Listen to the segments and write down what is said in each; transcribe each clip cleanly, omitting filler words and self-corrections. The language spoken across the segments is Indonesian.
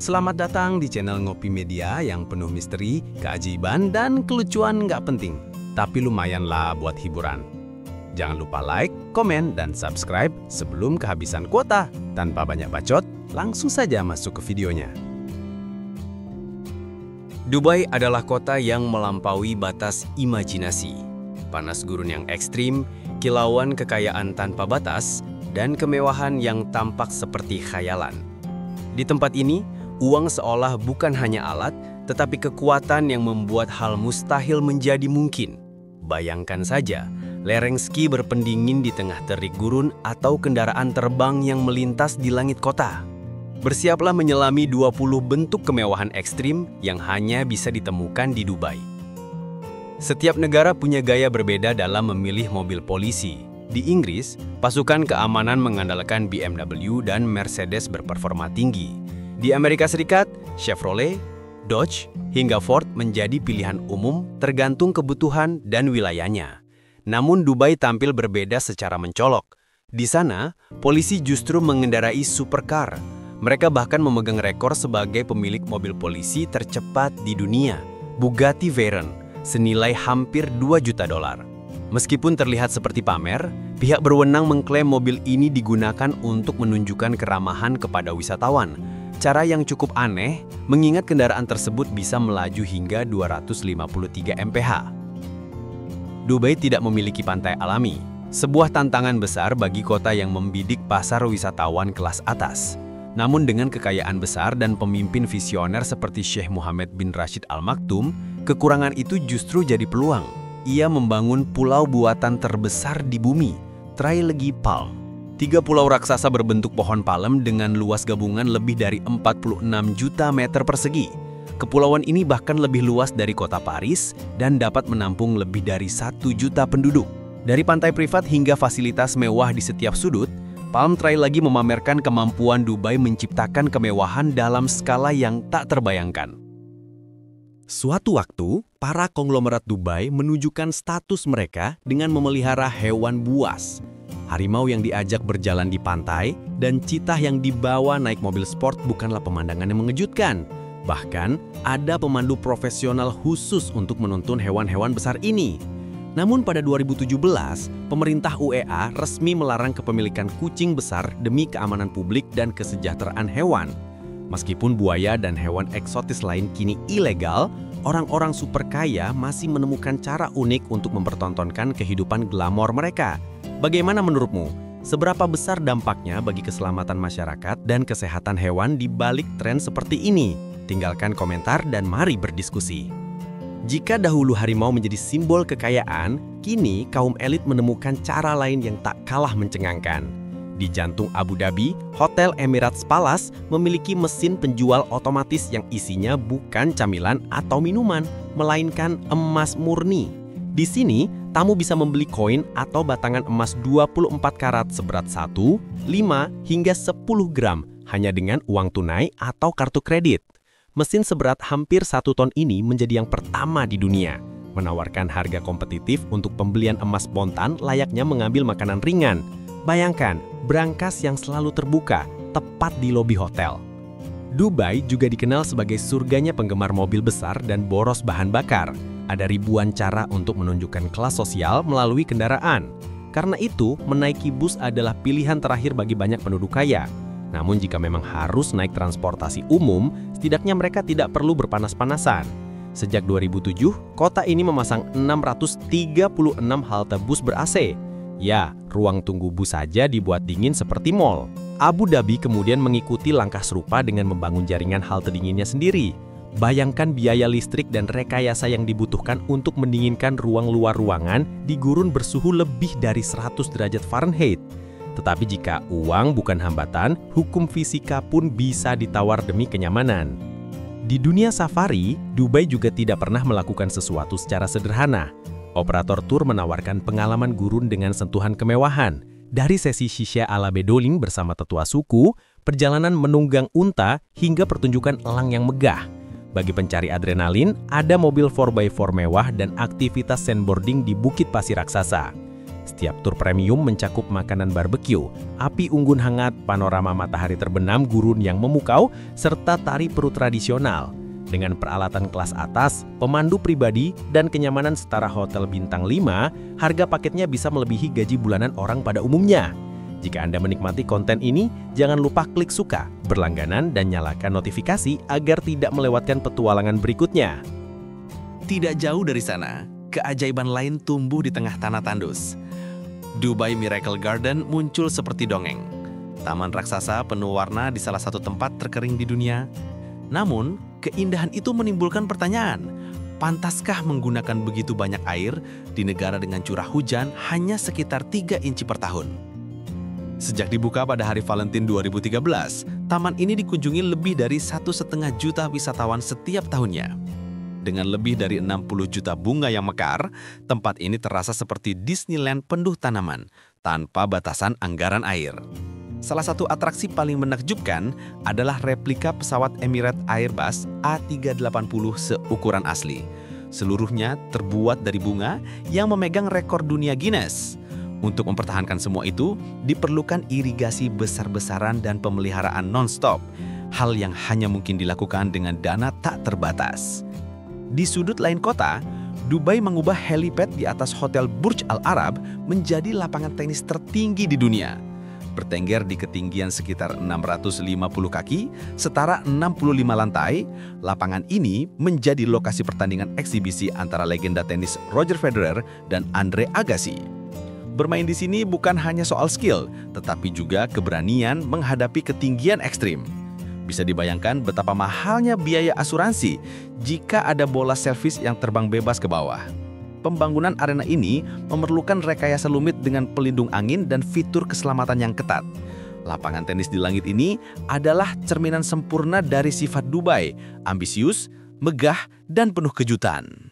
Selamat datang di channel Ngopi Media yang penuh misteri, keajaiban, dan kelucuan nggak penting, tapi lumayan lah buat hiburan. Jangan lupa like, komen, dan subscribe sebelum kehabisan kuota. Tanpa banyak bacot, langsung saja masuk ke videonya. Dubai adalah kota yang melampaui batas imajinasi. Panas gurun yang ekstrim, kilauan kekayaan tanpa batas, dan kemewahan yang tampak seperti khayalan. Di tempat ini, uang seolah bukan hanya alat, tetapi kekuatan yang membuat hal mustahil menjadi mungkin. Bayangkan saja, lereng ski berpendingin di tengah terik gurun atau kendaraan terbang yang melintas di langit kota. Bersiaplah menyelami 20 bentuk kemewahan ekstrim yang hanya bisa ditemukan di Dubai. Setiap negara punya gaya berbeda dalam memilih mobil polisi. Di Inggris, pasukan keamanan mengandalkan BMW dan Mercedes berperforma tinggi. Di Amerika Serikat, Chevrolet, Dodge, hingga Ford menjadi pilihan umum tergantung kebutuhan dan wilayahnya. Namun Dubai tampil berbeda secara mencolok. Di sana, polisi justru mengendarai supercar. Mereka bahkan memegang rekor sebagai pemilik mobil polisi tercepat di dunia, Bugatti Veyron, senilai hampir $2 juta. Meskipun terlihat seperti pamer, pihak berwenang mengklaim mobil ini digunakan untuk menunjukkan keramahan kepada wisatawan. Cara yang cukup aneh, mengingat kendaraan tersebut bisa melaju hingga 253 mph. Dubai tidak memiliki pantai alami, sebuah tantangan besar bagi kota yang membidik pasar wisatawan kelas atas. Namun dengan kekayaan besar dan pemimpin visioner seperti Sheikh Mohammed bin Rashid Al Maktoum, kekurangan itu justru jadi peluang. Ia membangun pulau buatan terbesar di bumi, Trailegi Palm. 3 pulau raksasa berbentuk pohon palem dengan luas gabungan lebih dari 46 juta meter persegi. Kepulauan ini bahkan lebih luas dari kota Paris dan dapat menampung lebih dari 1 juta penduduk. Dari pantai privat hingga fasilitas mewah di setiap sudut, Palm Trailegi memamerkan kemampuan Dubai menciptakan kemewahan dalam skala yang tak terbayangkan. Suatu waktu, para konglomerat Dubai menunjukkan status mereka dengan memelihara hewan buas. Harimau yang diajak berjalan di pantai dan citah yang dibawa naik mobil sport bukanlah pemandangan yang mengejutkan. Bahkan, ada pemandu profesional khusus untuk menuntun hewan-hewan besar ini. Namun pada 2017, pemerintah UEA resmi melarang kepemilikan kucing besar demi keamanan publik dan kesejahteraan hewan. Meskipun buaya dan hewan eksotis lain kini ilegal, orang-orang super kaya masih menemukan cara unik untuk mempertontonkan kehidupan glamor mereka. Bagaimana menurutmu? Seberapa besar dampaknya bagi keselamatan masyarakat dan kesehatan hewan di balik tren seperti ini? Tinggalkan komentar dan mari berdiskusi. Jika dahulu harimau menjadi simbol kekayaan, kini kaum elit menemukan cara lain yang tak kalah mencengangkan. Di jantung Abu Dhabi, Hotel Emirates Palace memiliki mesin penjual otomatis yang isinya bukan camilan atau minuman, melainkan emas murni. Di sini, tamu bisa membeli koin atau batangan emas 24 karat seberat 1, 5, hingga 10 gram hanya dengan uang tunai atau kartu kredit. Mesin seberat hampir 1 ton ini menjadi yang pertama di dunia, menawarkan harga kompetitif untuk pembelian emas spontan layaknya mengambil makanan ringan. Bayangkan, brankas yang selalu terbuka, tepat di lobi hotel. Dubai juga dikenal sebagai surganya penggemar mobil besar dan boros bahan bakar. Ada ribuan cara untuk menunjukkan kelas sosial melalui kendaraan. Karena itu, menaiki bus adalah pilihan terakhir bagi banyak penduduk kaya. Namun jika memang harus naik transportasi umum, setidaknya mereka tidak perlu berpanas-panasan. Sejak 2007, kota ini memasang 636 halte bus ber-AC. Ya, ruang tunggu bus saja dibuat dingin seperti mall. Abu Dhabi kemudian mengikuti langkah serupa dengan membangun jaringan halte dinginnya sendiri. Bayangkan biaya listrik dan rekayasa yang dibutuhkan untuk mendinginkan ruang luar ruangan di gurun bersuhu lebih dari 100 derajat Fahrenheit. Tetapi jika uang bukan hambatan, hukum fisika pun bisa ditawar demi kenyamanan. Di dunia safari, Dubai juga tidak pernah melakukan sesuatu secara sederhana. Operator tur menawarkan pengalaman gurun dengan sentuhan kemewahan. Dari sesi shisha ala Bedouin bersama tetua suku, perjalanan menunggang unta, hingga pertunjukan elang yang megah. Bagi pencari adrenalin, ada mobil 4x4 mewah dan aktivitas sandboarding di Bukit Pasir Raksasa. Setiap tur premium mencakup makanan barbeque, api unggun hangat, panorama matahari terbenam, gurun yang memukau, serta tari perut tradisional. Dengan peralatan kelas atas, pemandu pribadi, dan kenyamanan setara hotel bintang 5, harga paketnya bisa melebihi gaji bulanan orang pada umumnya. Jika Anda menikmati konten ini, jangan lupa klik suka, berlangganan, dan nyalakan notifikasi agar tidak melewatkan petualangan berikutnya. Tidak jauh dari sana, keajaiban lain tumbuh di tengah tanah tandus. Dubai Miracle Garden muncul seperti dongeng. Taman raksasa penuh warna di salah satu tempat terkering di dunia. Namun, keindahan itu menimbulkan pertanyaan, pantaskah menggunakan begitu banyak air di negara dengan curah hujan hanya sekitar 3 inci per tahun? Sejak dibuka pada hari Valentine 2013, taman ini dikunjungi lebih dari 1,5 juta wisatawan setiap tahunnya. Dengan lebih dari 60 juta bunga yang mekar, tempat ini terasa seperti Disneyland penuh tanaman, tanpa batasan anggaran air. Salah satu atraksi paling menakjubkan adalah replika pesawat Emirates Airbus A380 seukuran asli. Seluruhnya terbuat dari bunga yang memegang rekor dunia Guinness. Untuk mempertahankan semua itu, diperlukan irigasi besar-besaran dan pemeliharaan non-stop, hal yang hanya mungkin dilakukan dengan dana tak terbatas. Di sudut lain kota, Dubai mengubah helipad di atas Hotel Burj Al Arab menjadi lapangan tenis tertinggi di dunia. Bertengger di ketinggian sekitar 650 kaki, setara 65 lantai, lapangan ini menjadi lokasi pertandingan eksibisi antara legenda tenis Roger Federer dan Andre Agassi. Bermain di sini bukan hanya soal skill, tetapi juga keberanian menghadapi ketinggian ekstrim. Bisa dibayangkan betapa mahalnya biaya asuransi jika ada bola servis yang terbang bebas ke bawah. Pembangunan arena ini memerlukan rekayasa rumit dengan pelindung angin dan fitur keselamatan yang ketat. Lapangan tenis di langit ini adalah cerminan sempurna dari sifat Dubai, ambisius, megah, dan penuh kejutan.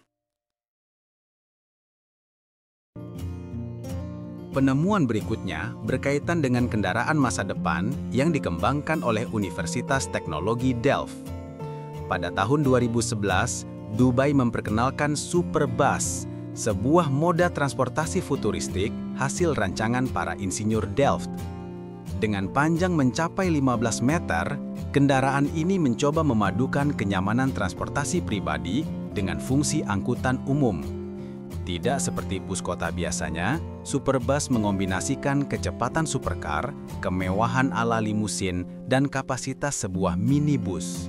Penemuan berikutnya berkaitan dengan kendaraan masa depan yang dikembangkan oleh Universitas Teknologi Delft. Pada tahun 2011, Dubai memperkenalkan Superbus, sebuah moda transportasi futuristik hasil rancangan para insinyur Delft. Dengan panjang mencapai 15 meter, kendaraan ini mencoba memadukan kenyamanan transportasi pribadi dengan fungsi angkutan umum. Tidak seperti bus kota biasanya, Superbus mengombinasikan kecepatan supercar, kemewahan ala limusin, dan kapasitas sebuah minibus.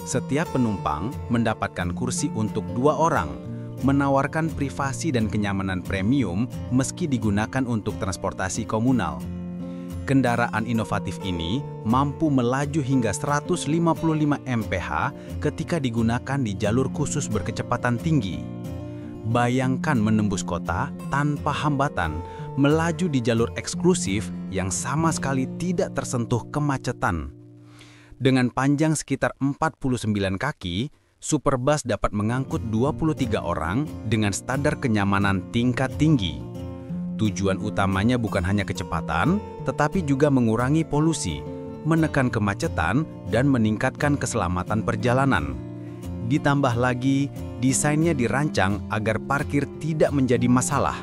Setiap penumpang mendapatkan kursi untuk 2 orang, menawarkan privasi dan kenyamanan premium meski digunakan untuk transportasi komunal. Kendaraan inovatif ini mampu melaju hingga 155 mph ketika digunakan di jalur khusus berkecepatan tinggi. Bayangkan menembus kota tanpa hambatan, melaju di jalur eksklusif yang sama sekali tidak tersentuh kemacetan. Dengan panjang sekitar 49 kaki, Superbus dapat mengangkut 23 orang dengan standar kenyamanan tingkat tinggi. Tujuan utamanya bukan hanya kecepatan, tetapi juga mengurangi polusi, menekan kemacetan, dan meningkatkan keselamatan perjalanan. Ditambah lagi, desainnya dirancang agar parkir tidak menjadi masalah.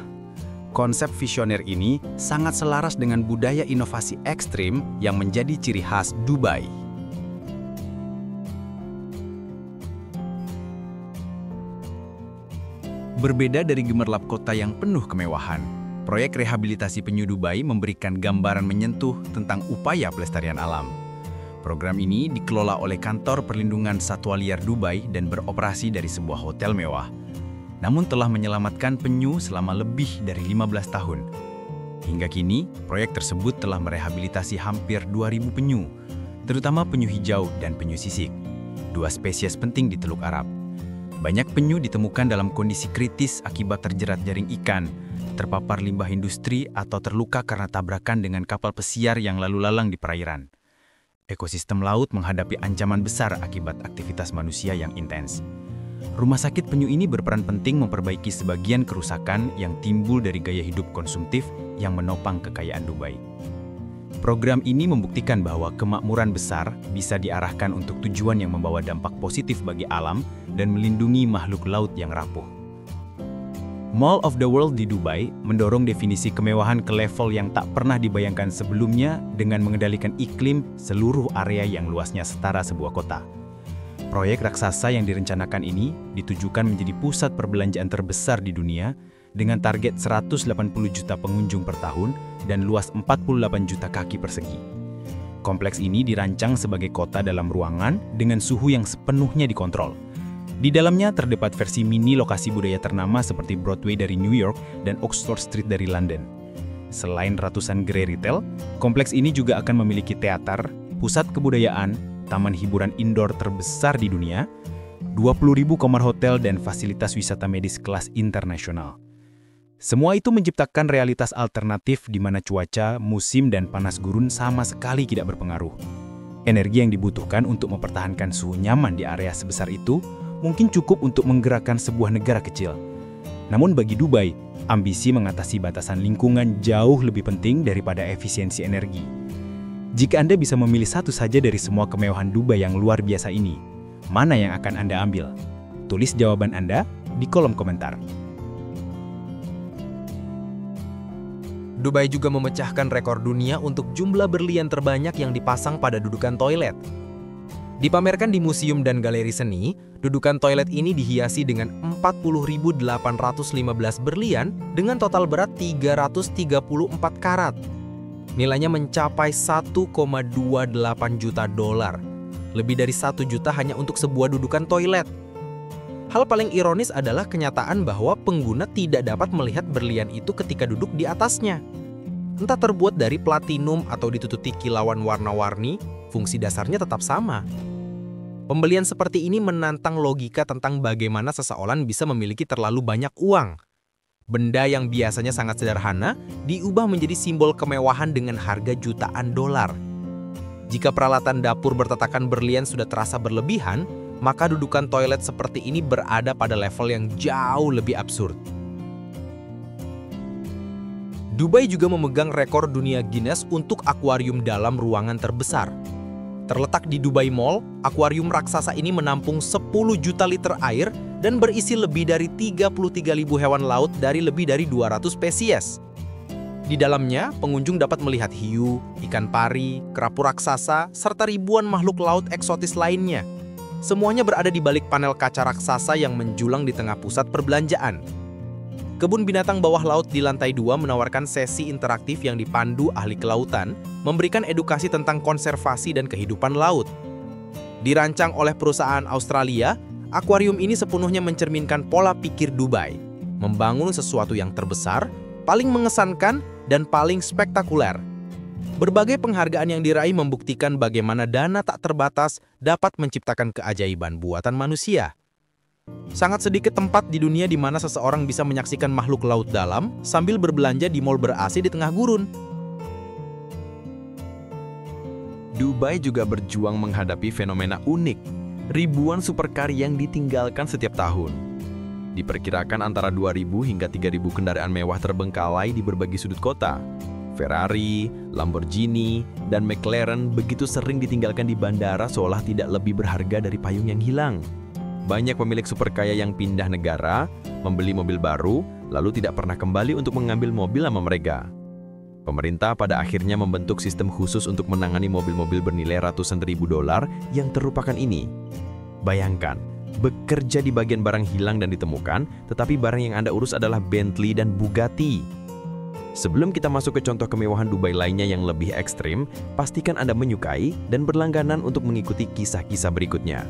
Konsep visioner ini sangat selaras dengan budaya inovasi ekstrim yang menjadi ciri khas Dubai. Berbeda dari gemerlap kota yang penuh kemewahan, proyek rehabilitasi penyu Dubai memberikan gambaran menyentuh tentang upaya pelestarian alam. Program ini dikelola oleh Kantor Perlindungan Satwa Liar Dubai dan beroperasi dari sebuah hotel mewah. Namun telah menyelamatkan penyu selama lebih dari 15 tahun. Hingga kini, proyek tersebut telah merehabilitasi hampir 2.000 penyu, terutama penyu hijau dan penyu sisik, 2 spesies penting di Teluk Arab. Banyak penyu ditemukan dalam kondisi kritis akibat terjerat jaring ikan, terpapar limbah industri atau terluka karena tabrakan dengan kapal pesiar yang lalu lalang di perairan. Ekosistem laut menghadapi ancaman besar akibat aktivitas manusia yang intens. Rumah sakit penyu ini berperan penting memperbaiki sebagian kerusakan yang timbul dari gaya hidup konsumtif yang menopang kekayaan Dubai. Program ini membuktikan bahwa kemakmuran besar bisa diarahkan untuk tujuan yang membawa dampak positif bagi alam dan melindungi makhluk laut yang rapuh. Mall of the World di Dubai mendorong definisi kemewahan ke level yang tak pernah dibayangkan sebelumnya dengan mengendalikan iklim seluruh area yang luasnya setara sebuah kota. Proyek raksasa yang direncanakan ini ditujukan menjadi pusat perbelanjaan terbesar di dunia dengan target 180 juta pengunjung per tahun dan luas 48 juta kaki persegi. Kompleks ini dirancang sebagai kota dalam ruangan dengan suhu yang sepenuhnya dikontrol. Di dalamnya terdapat versi mini lokasi budaya ternama seperti Broadway dari New York dan Oxford Street dari London. Selain ratusan gerai retail, kompleks ini juga akan memiliki teater, pusat kebudayaan, taman hiburan indoor terbesar di dunia, 20.000 kamar hotel dan fasilitas wisata medis kelas internasional. Semua itu menciptakan realitas alternatif di mana cuaca, musim, dan panas gurun sama sekali tidak berpengaruh. Energi yang dibutuhkan untuk mempertahankan suhu nyaman di area sebesar itu mungkin cukup untuk menggerakkan sebuah negara kecil. Namun bagi Dubai, ambisi mengatasi batasan lingkungan jauh lebih penting daripada efisiensi energi. Jika Anda bisa memilih satu saja dari semua kemewahan Dubai yang luar biasa ini, mana yang akan Anda ambil? Tulis jawaban Anda di kolom komentar. Dubai juga memecahkan rekor dunia untuk jumlah berlian terbanyak yang dipasang pada dudukan toilet. Dipamerkan di museum dan galeri seni, dudukan toilet ini dihiasi dengan 40.815 berlian dengan total berat 334 karat. Nilainya mencapai 1,28 juta dolar. Lebih dari 1 juta hanya untuk sebuah dudukan toilet. Hal paling ironis adalah kenyataan bahwa pengguna tidak dapat melihat berlian itu ketika duduk di atasnya. Entah terbuat dari platinum atau ditutupi kilauan warna-warni, fungsi dasarnya tetap sama. Pembelian seperti ini menantang logika tentang bagaimana seseorang bisa memiliki terlalu banyak uang. Benda yang biasanya sangat sederhana diubah menjadi simbol kemewahan dengan harga jutaan dolar. Jika peralatan dapur bertatakan berlian sudah terasa berlebihan, maka dudukan toilet seperti ini berada pada level yang jauh lebih absurd. Dubai juga memegang rekor dunia Guinness untuk akuarium dalam ruangan terbesar. Terletak di Dubai Mall, akuarium raksasa ini menampung 10 juta liter air dan berisi lebih dari 33.000 hewan laut dari lebih dari 200 spesies. Di dalamnya, pengunjung dapat melihat hiu, ikan pari, kerapu raksasa, serta ribuan makhluk laut eksotis lainnya. Semuanya berada di balik panel kaca raksasa yang menjulang di tengah pusat perbelanjaan. Kebun binatang bawah laut di lantai 2 menawarkan sesi interaktif yang dipandu ahli kelautan, memberikan edukasi tentang konservasi dan kehidupan laut. Dirancang oleh perusahaan Australia, akuarium ini sepenuhnya mencerminkan pola pikir Dubai, membangun sesuatu yang terbesar, paling mengesankan, dan paling spektakuler. Berbagai penghargaan yang diraih membuktikan bagaimana dana tak terbatas dapat menciptakan keajaiban buatan manusia. Sangat sedikit tempat di dunia di mana seseorang bisa menyaksikan makhluk laut dalam sambil berbelanja di mall ber-AC di tengah gurun. Dubai juga berjuang menghadapi fenomena unik, ribuan supercar yang ditinggalkan setiap tahun. Diperkirakan antara 2.000 hingga 3.000 kendaraan mewah terbengkalai di berbagai sudut kota. Ferrari, Lamborghini, dan McLaren begitu sering ditinggalkan di bandara seolah tidak lebih berharga dari payung yang hilang. Banyak pemilik superkaya yang pindah negara, membeli mobil baru, lalu tidak pernah kembali untuk mengambil mobil lama mereka. Pemerintah pada akhirnya membentuk sistem khusus untuk menangani mobil-mobil bernilai ratusan ribu dolar yang terlupakan ini. Bayangkan, bekerja di bagian barang hilang dan ditemukan, tetapi barang yang Anda urus adalah Bentley dan Bugatti. Sebelum kita masuk ke contoh kemewahan Dubai lainnya yang lebih ekstrim, pastikan Anda menyukai dan berlangganan untuk mengikuti kisah-kisah berikutnya.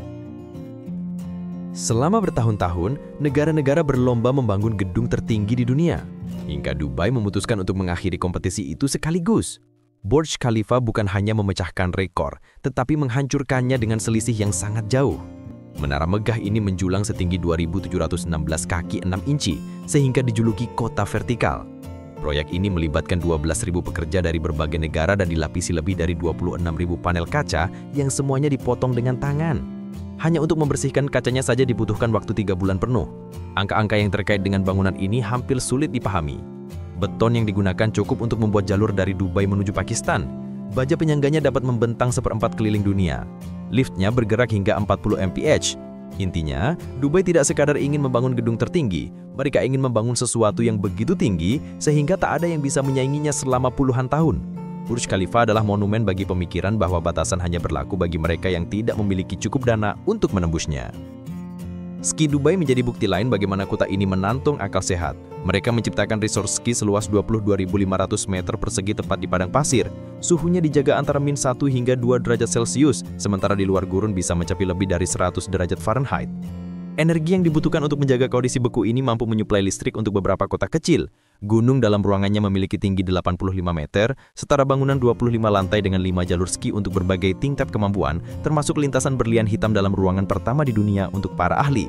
Selama bertahun-tahun, negara-negara berlomba membangun gedung tertinggi di dunia. Hingga Dubai memutuskan untuk mengakhiri kompetisi itu sekaligus. Burj Khalifa bukan hanya memecahkan rekor, tetapi menghancurkannya dengan selisih yang sangat jauh. Menara megah ini menjulang setinggi 2.716 kaki 6 inci, sehingga dijuluki kota vertikal. Proyek ini melibatkan 12.000 pekerja dari berbagai negara dan dilapisi lebih dari 26.000 panel kaca yang semuanya dipotong dengan tangan. Hanya untuk membersihkan kacanya saja dibutuhkan waktu 3 bulan penuh. Angka-angka yang terkait dengan bangunan ini hampir sulit dipahami. Beton yang digunakan cukup untuk membuat jalur dari Dubai menuju Pakistan. Baja penyangganya dapat membentang 1/4 keliling dunia. Liftnya bergerak hingga 40 mph. Intinya, Dubai tidak sekadar ingin membangun gedung tertinggi, mereka ingin membangun sesuatu yang begitu tinggi sehingga tak ada yang bisa menyainginya selama puluhan tahun. Burj Khalifa adalah monumen bagi pemikiran bahwa batasan hanya berlaku bagi mereka yang tidak memiliki cukup dana untuk menembusnya. Ski Dubai menjadi bukti lain bagaimana kota ini menantung akal sehat. Mereka menciptakan resort ski seluas 22.500 meter persegi tepat di padang pasir. Suhunya dijaga antara -1 hingga 2 derajat Celcius, sementara di luar gurun bisa mencapai lebih dari 100 derajat Fahrenheit. Energi yang dibutuhkan untuk menjaga kondisi beku ini mampu menyuplai listrik untuk beberapa kota kecil. Gunung dalam ruangannya memiliki tinggi 85 meter, setara bangunan 25 lantai dengan 5 jalur ski untuk berbagai tingkat kemampuan, termasuk lintasan berlian hitam dalam ruangan pertama di dunia untuk para ahli.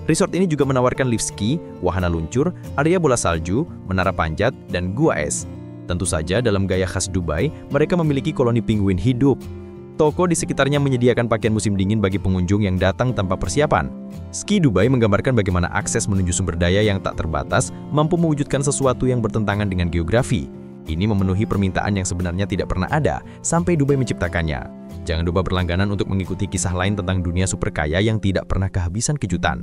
Resort ini juga menawarkan lift ski, wahana luncur, area bola salju, menara panjat, dan gua es. Tentu saja dalam gaya khas Dubai, mereka memiliki koloni penguin hidup. Toko di sekitarnya menyediakan pakaian musim dingin bagi pengunjung yang datang tanpa persiapan. Ski Dubai menggambarkan bagaimana akses menuju sumber daya yang tak terbatas mampu mewujudkan sesuatu yang bertentangan dengan geografi. Ini memenuhi permintaan yang sebenarnya tidak pernah ada sampai Dubai menciptakannya. Jangan lupa berlangganan untuk mengikuti kisah lain tentang dunia super kaya yang tidak pernah kehabisan kejutan.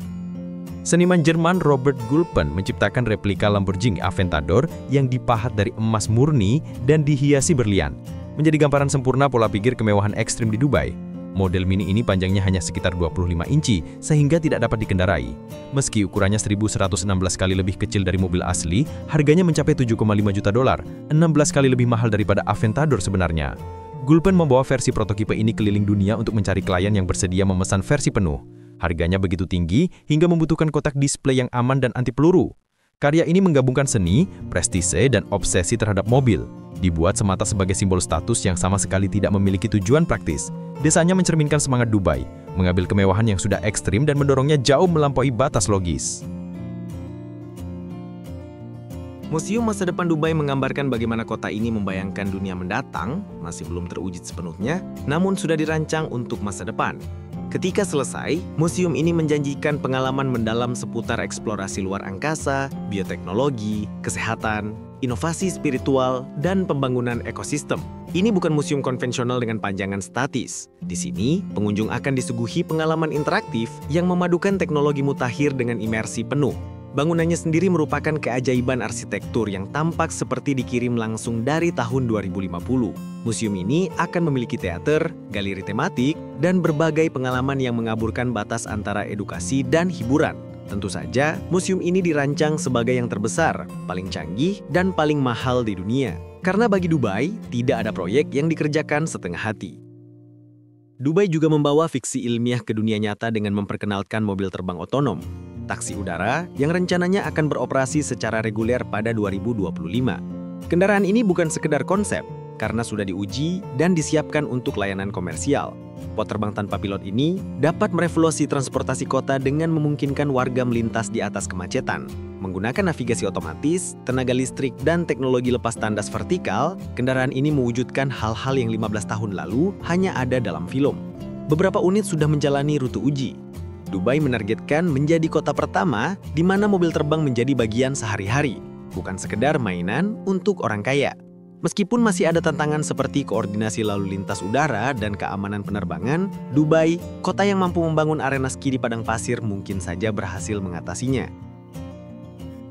Seniman Jerman Robert Gulpen menciptakan replika Lamborghini Aventador yang dipahat dari emas murni dan dihiasi berlian. Menjadi gambaran sempurna pola pikir kemewahan ekstrim di Dubai. Model mini ini panjangnya hanya sekitar 25 inci, sehingga tidak dapat dikendarai. Meski ukurannya 1.116 kali lebih kecil dari mobil asli, harganya mencapai 7,5 juta dolar, 16 kali lebih mahal daripada Aventador sebenarnya. Gulpen membawa versi prototipe ini keliling dunia untuk mencari klien yang bersedia memesan versi penuh. Harganya begitu tinggi hingga membutuhkan kotak display yang aman dan anti peluru. Karya ini menggabungkan seni, prestise, dan obsesi terhadap mobil. Dibuat semata sebagai simbol status yang sama sekali tidak memiliki tujuan praktis. Desainnya mencerminkan semangat Dubai, mengambil kemewahan yang sudah ekstrim dan mendorongnya jauh melampaui batas logis. Museum Masa Depan Dubai menggambarkan bagaimana kota ini membayangkan dunia mendatang, masih belum terwujud sepenuhnya, namun sudah dirancang untuk masa depan. Ketika selesai, museum ini menjanjikan pengalaman mendalam seputar eksplorasi luar angkasa, bioteknologi, kesehatan, inovasi spiritual, dan pembangunan ekosistem. Ini bukan museum konvensional dengan panjangan statis. Di sini, pengunjung akan disuguhi pengalaman interaktif yang memadukan teknologi mutakhir dengan imersi penuh. Bangunannya sendiri merupakan keajaiban arsitektur yang tampak seperti dikirim langsung dari tahun 2050. Museum ini akan memiliki teater, galeri tematik, dan berbagai pengalaman yang mengaburkan batas antara edukasi dan hiburan. Tentu saja, museum ini dirancang sebagai yang terbesar, paling canggih, dan paling mahal di dunia. Karena bagi Dubai, tidak ada proyek yang dikerjakan setengah hati. Dubai juga membawa fiksi ilmiah ke dunia nyata dengan memperkenalkan mobil terbang otonom, taksi udara yang rencananya akan beroperasi secara reguler pada 2025. Kendaraan ini bukan sekedar konsep, karena sudah diuji dan disiapkan untuk layanan komersial. Pot terbang tanpa pilot ini dapat merevolusi transportasi kota dengan memungkinkan warga melintas di atas kemacetan. Menggunakan navigasi otomatis, tenaga listrik, dan teknologi lepas tandas vertikal, kendaraan ini mewujudkan hal-hal yang 15 tahun lalu hanya ada dalam film. Beberapa unit sudah menjalani rute uji. Dubai menargetkan menjadi kota pertama di mana mobil terbang menjadi bagian sehari-hari, bukan sekedar mainan untuk orang kaya. Meskipun masih ada tantangan seperti koordinasi lalu lintas udara dan keamanan penerbangan, Dubai, kota yang mampu membangun arena ski di padang pasir, mungkin saja berhasil mengatasinya.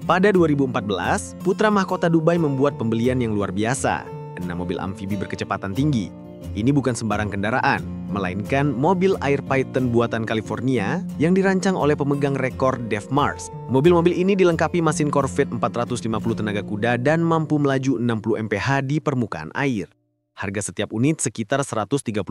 Pada 2014, putra mahkota Dubai membuat pembelian yang luar biasa, 6 mobil amfibi berkecepatan tinggi. Ini bukan sembarang kendaraan, melainkan mobil Air Python buatan California yang dirancang oleh pemegang rekor Dave Mars. Mobil-mobil ini dilengkapi mesin Corvette 450 tenaga kuda dan mampu melaju 60 mph di permukaan air. Harga setiap unit sekitar $135.000,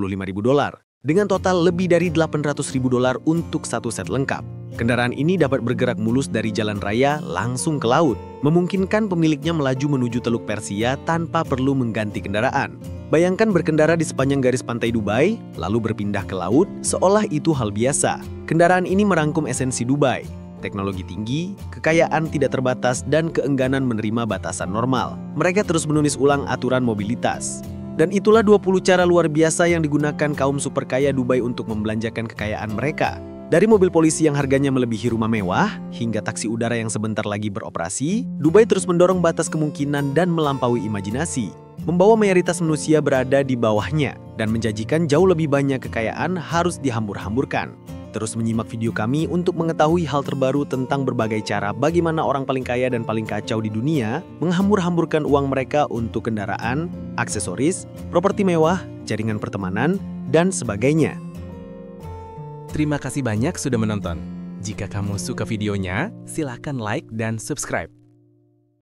dengan total lebih dari $800.000 untuk satu set lengkap. Kendaraan ini dapat bergerak mulus dari jalan raya langsung ke laut, memungkinkan pemiliknya melaju menuju Teluk Persia tanpa perlu mengganti kendaraan. Bayangkan berkendara di sepanjang garis pantai Dubai, lalu berpindah ke laut, seolah itu hal biasa. Kendaraan ini merangkum esensi Dubai, teknologi tinggi, kekayaan tidak terbatas, dan keengganan menerima batasan normal. Mereka terus menulis ulang aturan mobilitas. Dan itulah 20 cara luar biasa yang digunakan kaum super kaya Dubai untuk membelanjakan kekayaan mereka. Dari mobil polisi yang harganya melebihi rumah mewah, hingga taksi udara yang sebentar lagi beroperasi, Dubai terus mendorong batas kemungkinan dan melampaui imajinasi, membawa mayoritas manusia berada di bawahnya, dan menjanjikan jauh lebih banyak kekayaan harus dihambur-hamburkan. Terus menyimak video kami untuk mengetahui hal terbaru tentang berbagai cara bagaimana orang paling kaya dan paling kacau di dunia menghambur-hamburkan uang mereka untuk kendaraan, aksesoris, properti mewah, jaringan pertemanan, dan sebagainya. Terima kasih banyak sudah menonton. Jika kamu suka videonya, silakan like dan subscribe.